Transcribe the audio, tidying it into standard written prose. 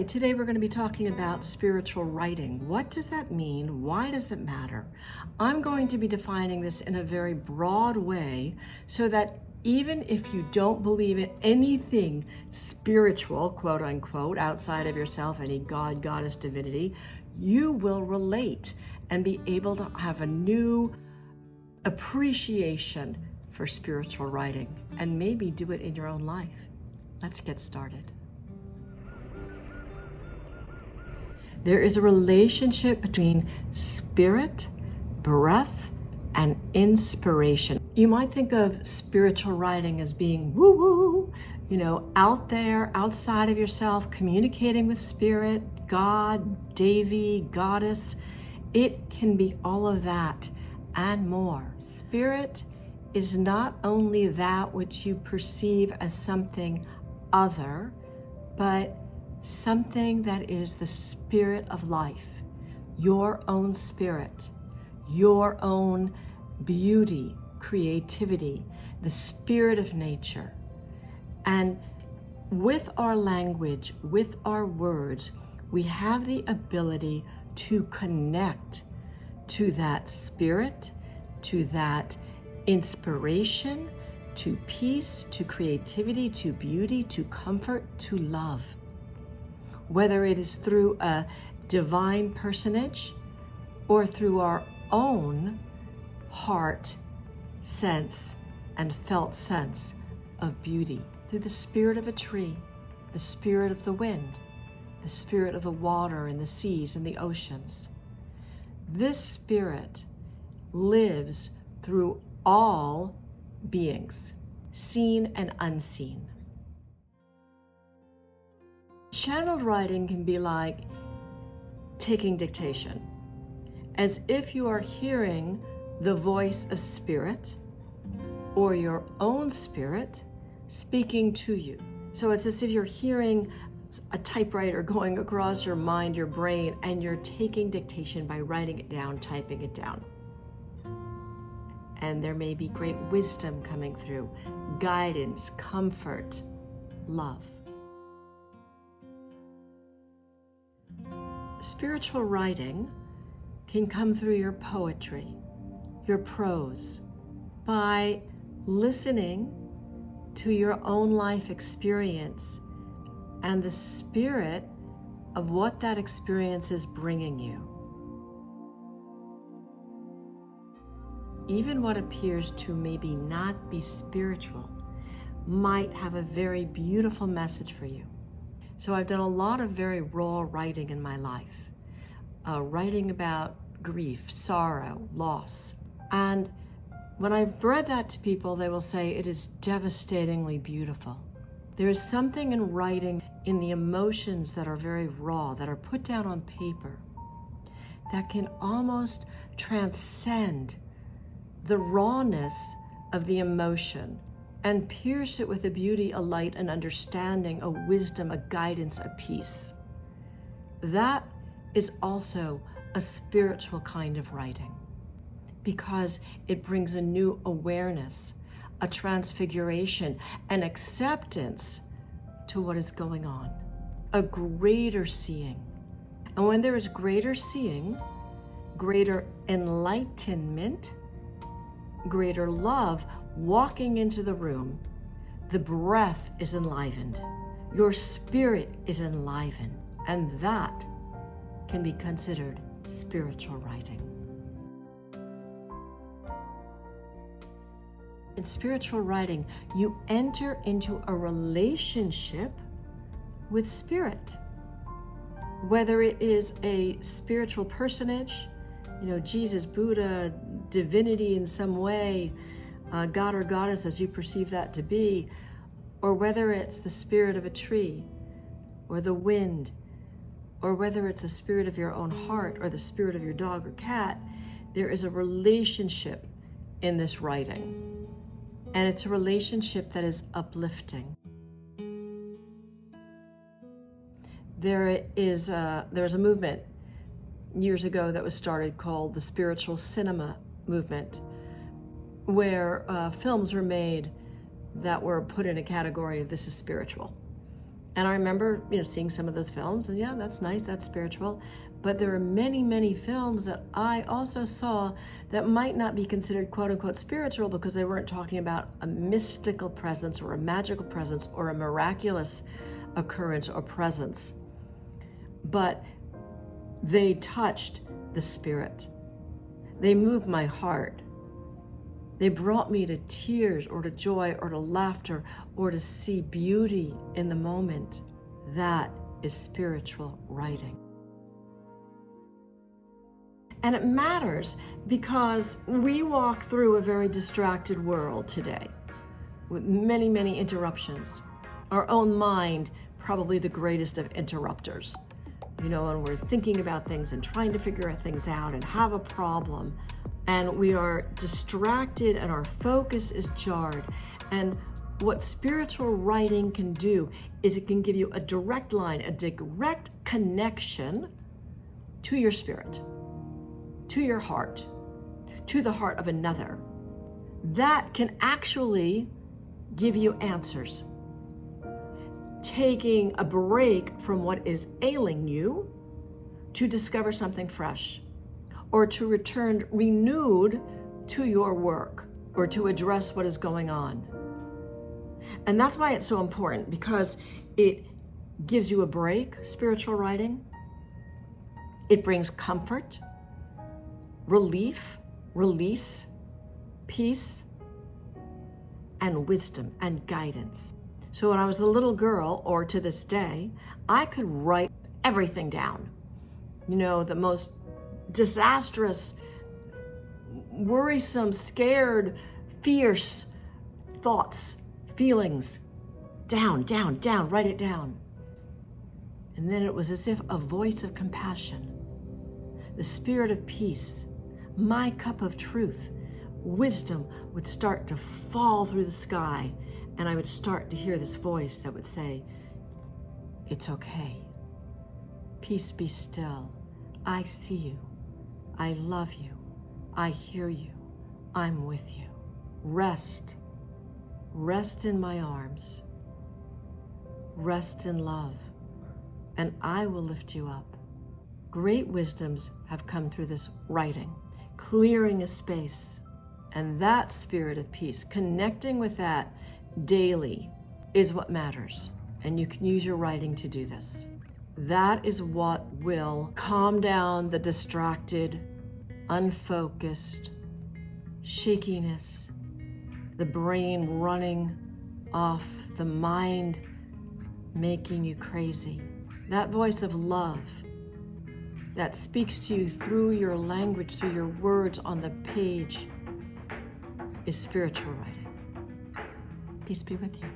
Today we're going to be talking about spiritual writing. What does that mean? Why does it matter? I'm going to be defining this in a very broad way so that even if you don't believe in anything spiritual, quote unquote, outside of yourself, any god, goddess, divinity, you will relate and be able to have a new appreciation for spiritual writing and maybe do it in your own life. Let's get started. There is a relationship between spirit, breath, and inspiration. You might think of spiritual writing as being woo-woo, out there, outside of yourself, communicating with spirit, God, Devi, goddess. It can be all of that and more. Spirit is not only that which you perceive as something other, but something that is the spirit of life, your own spirit, your own beauty, creativity, the spirit of nature. And with our language, with our words, we have the ability to connect to that spirit, to that inspiration, to peace, to creativity, to beauty, to comfort, to love. Whether it is through a divine personage or through our own heart sense and felt sense of beauty, through the spirit of a tree, the spirit of the wind, the spirit of the water and the seas and the oceans. This spirit lives through all beings, seen and unseen. Channeled writing can be like taking dictation, as if you are hearing the voice of spirit or your own spirit speaking to you. So it's as if you're hearing a typewriter going across your mind, your brain, and you're taking dictation by writing it down, typing it down. And there may be great wisdom coming through, guidance, comfort, love. Spiritual writing can come through your poetry, your prose, by listening to your own life experience and the spirit of what that experience is bringing you. Even what appears to maybe not be spiritual might have a very beautiful message for you. So I've done a lot of very raw writing in my life, writing about grief, sorrow, loss. And when I've read that to people, they will say it is devastatingly beautiful. There is something in writing, in the emotions that are very raw, that are put down on paper, that can almost transcend the rawness of the emotion and pierce it with a beauty, a light, an understanding, a wisdom, a guidance, a peace. That is also a spiritual kind of writing because it brings a new awareness, a transfiguration, an acceptance to what is going on, a greater seeing. And when there is greater seeing, greater enlightenment, greater love walking into the room, the breath is enlivened, your spirit is enlivened, and that can be considered spiritual writing. In spiritual writing, you enter into a relationship with spirit, whether it is a spiritual personage, Jesus, Buddha, divinity in some way, God or goddess as you perceive that to be, or whether it's the spirit of a tree or the wind, or whether it's the spirit of your own heart or the spirit of your dog or cat, there is a relationship in this writing. And it's a relationship that is uplifting. There's a movement years ago that was started called the spiritual cinema movement, where films were made that were put in a category of this is spiritual. And I remember, seeing some of those films, and yeah, that's nice, that's spiritual. But there are many, many films that I also saw that might not be considered quote unquote spiritual because they weren't talking about a mystical presence or a magical presence or a miraculous occurrence or presence. But they touched the spirit. They moved my heart. They brought me to tears or to joy or to laughter or to see beauty in the moment. That is spiritual writing. And it matters because we walk through a very distracted world today with many, many interruptions. Our own mind, probably the greatest of interrupters. And we're thinking about things and trying to figure things out and have a problem. And we are distracted and our focus is jarred. And what spiritual writing can do is it can give you a direct line, a direct connection to your spirit, to your heart, to the heart of another. That can actually give you answers. Taking a break from what is ailing you to discover something fresh, or to return renewed to your work, or to address what is going on. And that's why it's so important, because it gives you a break, spiritual writing. It brings comfort, relief, release, peace, and wisdom and guidance. So when I was a little girl, or to this day, I could write everything down. The most disastrous, worrisome, scared, fierce thoughts, feelings, down, write it down. And then it was as if a voice of compassion, the spirit of peace, my cup of truth, wisdom would start to fall through the sky, and I would start to hear this voice that would say, it's okay. Peace be still. I see you. I love you. I hear you. I'm with you. Rest. Rest in my arms. Rest in love. And I will lift you up. Great wisdoms have come through this writing, clearing a space. And that spirit of peace, connecting with that daily, is what matters. And you can use your writing to do this. That is what will calm down the distracted, unfocused shakiness, the brain running off, the mind making you crazy. That voice of love that speaks to you through your language, through your words on the page, is spiritual writing. Peace be with you.